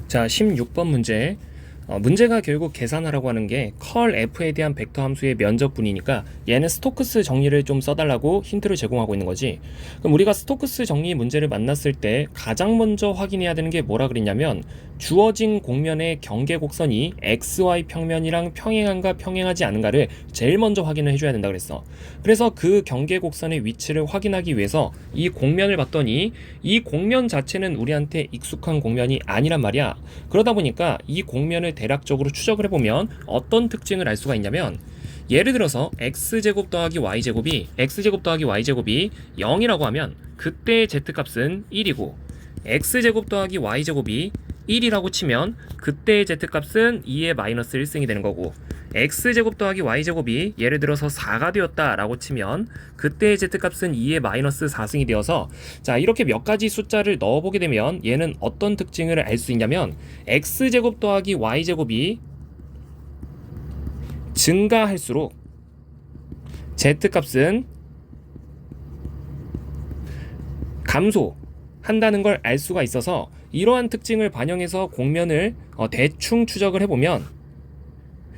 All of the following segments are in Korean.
자, 16번 문제. 문제가 결국 계산하라고 하는 게 컬 F에 대한 벡터 함수의 면적분이니까 얘는 스토크스 정리를 좀 써달라고 힌트를 제공하고 있는 거지. 그럼 우리가 스토크스 정리 문제를 만났을 때 가장 먼저 확인해야 되는 게 뭐라 그랬냐면 주어진 곡면의 경계 곡선이 XY 평면이랑 평행한가 평행하지 않은가를 제일 먼저 확인을 해줘야 된다 그랬어. 그래서 그 경계 곡선의 위치를 확인하기 위해서 이 곡면을 봤더니 이 곡면 자체는 우리한테 익숙한 곡면이 아니란 말이야. 그러다 보니까 이 곡면을 대략적으로 추적을 해보면 어떤 특징을 알 수가 있냐면, 예를 들어서 x제곱 더하기 y제곱이 0이라고 하면 그때의 z값은 1이고, x제곱 더하기 y제곱이 1이라고 치면 그때의 z값은 2의 마이너스 1승이 되는 거고, x제곱 더하기 y제곱이 예를 들어서 4가 되었다라고 치면 그때의 z값은 2의 마이너스 4승이 되어서, 자, 이렇게 몇 가지 숫자를 넣어보게 되면 얘는 어떤 특징을 알 수 있냐면 x제곱 더하기 y제곱이 증가할수록 z값은 감소한다는 걸 알 수가 있어서, 이러한 특징을 반영해서 곡면을 대충 추적을 해보면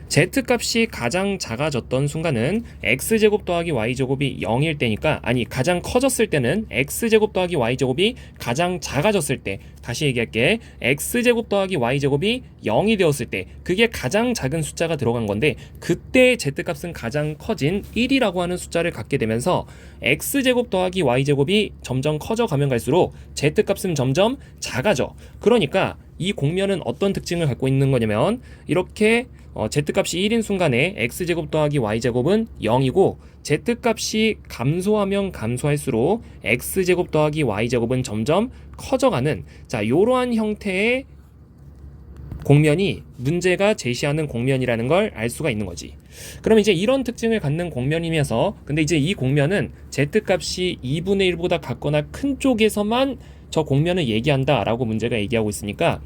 z값이 가장 작아졌던 순간은 x제곱 더하기 y제곱이 0일 때니까, 아니 가장 커졌을 때는 x제곱 더하기 y제곱이 가장 작아졌을 때, 다시 얘기할게, x제곱 더하기 y제곱이 0이 되었을 때 그게 가장 작은 숫자가 들어간 건데, 그때 z값은 가장 커진 1이라고 하는 숫자를 갖게 되면서 x제곱 더하기 y제곱이 점점 커져가면 갈수록 z값은 점점 작아져. 그러니까 이 곡면은 어떤 특징을 갖고 있는 거냐면, 이렇게 z값이 1인 순간에 x제곱 더하기 y제곱은 0이고, z값이 감소하면 감소할수록 x제곱 더하기 y제곱은 점점 커져가는, 자, 이러한 형태의 곡면이 문제가 제시하는 곡면이라는 걸 알 수가 있는 거지. 그럼 이제 이런 특징을 갖는 곡면이면서, 근데 이제 이 곡면은 z값이 2분의 1보다 같거나 큰 쪽에서만 저 곡면을 얘기한다 라고 문제가 얘기하고 있으니까,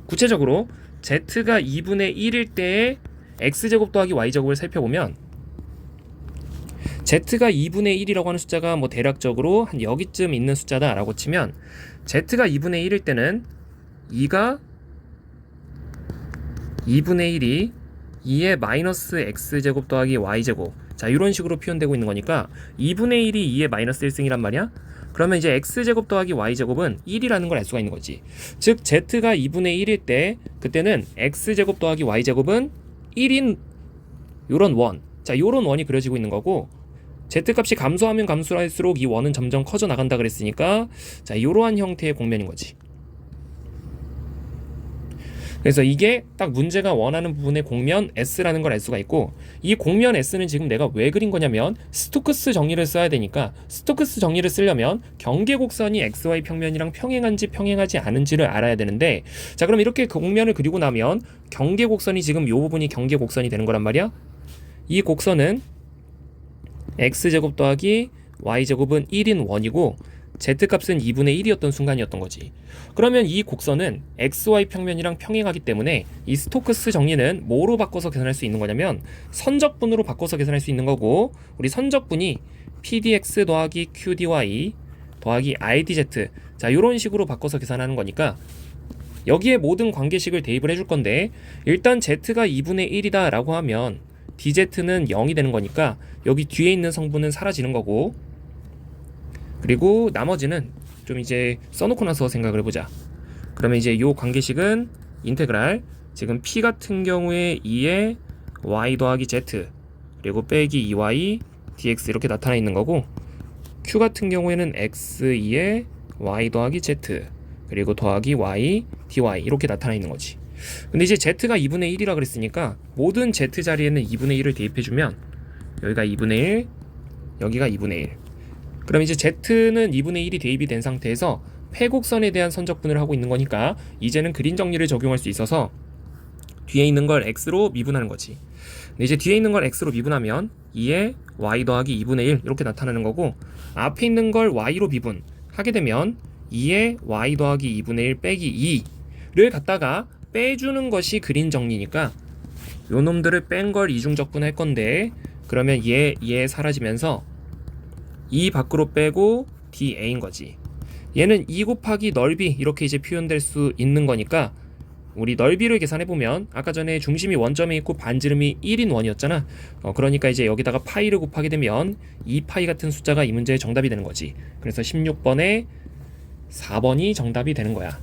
구체적으로 z가 2분의 1일 때의 x제곱 더하기 y제곱을 살펴보면, z가 2분의 1이라고 하는 숫자가 뭐 대략적으로 한 여기쯤 있는 숫자다 라고 치면, z가 2분의 1일 때는 2가 2분의 1이 2의 마이너스 x제곱 더하기 y제곱, 자, 이런 식으로 표현되고 있는 거니까 2분의 1이 2의 마이너스 1승이란 말이야. 그러면 이제 x제곱 더하기 y제곱은 1이라는 걸 알 수가 있는 거지. 즉 z가 2분의 1일 때 그때는 x제곱 더하기 y제곱은 1인 요런 원, 자, 요런 원이 그려지고 있는 거고, z값이 감소하면 감소할수록 이 원은 점점 커져 나간다 그랬으니까, 자, 요러한 형태의 곡면인 거지. 그래서 이게 딱 문제가 원하는 부분의 곡면 S라는 걸 알 수가 있고, 이 곡면 S는 지금 내가 왜 그린 거냐면 스토크스 정리를 써야 되니까, 스토크스 정리를 쓰려면 경계 곡선이 XY 평면이랑 평행한지 평행하지 않은지를 알아야 되는데, 자, 그럼 이렇게 곡면을 그리고 나면 경계 곡선이 지금 요 부분이 경계 곡선이 되는 거란 말이야. 이 곡선은 X제곱 더하기 Y제곱은 1인 원이고 z값은 2분의 1이었던 순간이었던 거지. 그러면 이 곡선은 XY 평면이랑 평행하기 때문에 이 스토크스 정리는 뭐로 바꿔서 계산할 수 있는 거냐면 선적분으로 바꿔서 계산할 수 있는 거고, 우리 선적분이 pdx 더하기 qdy 더하기 rdz, 자, 이런 식으로 바꿔서 계산하는 거니까 여기에 모든 관계식을 대입을 해줄 건데, 일단 z가 2분의 1이다 라고 하면 dz는 0이 되는 거니까 여기 뒤에 있는 성분은 사라지는 거고, 그리고 나머지는 좀 이제 써놓고 나서 생각을 해보자. 그러면 이제 요 관계식은 인테그랄, 지금 p 같은 경우에 2에 y 더하기 z 그리고 빼기 2y dx 이렇게 나타나 있는 거고, q 같은 경우에는 x 2에 y 더하기 z 그리고 더하기 y dy 이렇게 나타나 있는 거지. 근데 이제 z가 2분의 1이라 그랬으니까 모든 z 자리에는 2분의 1을 대입해주면 여기가 2분의 1, 여기가 2분의 1. 그럼 이제 z는 2분의 1이 대입이 된 상태에서 폐곡선에 대한 선적분을 하고 있는 거니까 이제는 그림 정리를 적용할 수 있어서 뒤에 있는 걸 x로 미분하는 거지. 근데 이제 뒤에 있는 걸 x로 미분하면 2에 y 더하기 2분의 1 이렇게 나타나는 거고, 앞에 있는 걸 y로 미분하게 되면 2에 y 더하기 2분의 1 빼기 2를 갖다가 빼주는 것이 그림 정리니까 요 놈들을 뺀 걸 이중적분 할 건데, 그러면 얘 사라지면서 2 밖으로 빼고 da인 거지. 얘는 2 곱하기 넓이 이렇게 이제 표현될 수 있는 거니까 우리 넓이를 계산해보면 아까 전에 중심이 원점에 있고 반지름이 1인 원이었잖아. 그러니까 이제 여기다가 파이를 곱하게 되면 2파이 같은 숫자가 이 문제의 정답이 되는 거지. 그래서 16번에 4번이 정답이 되는 거야.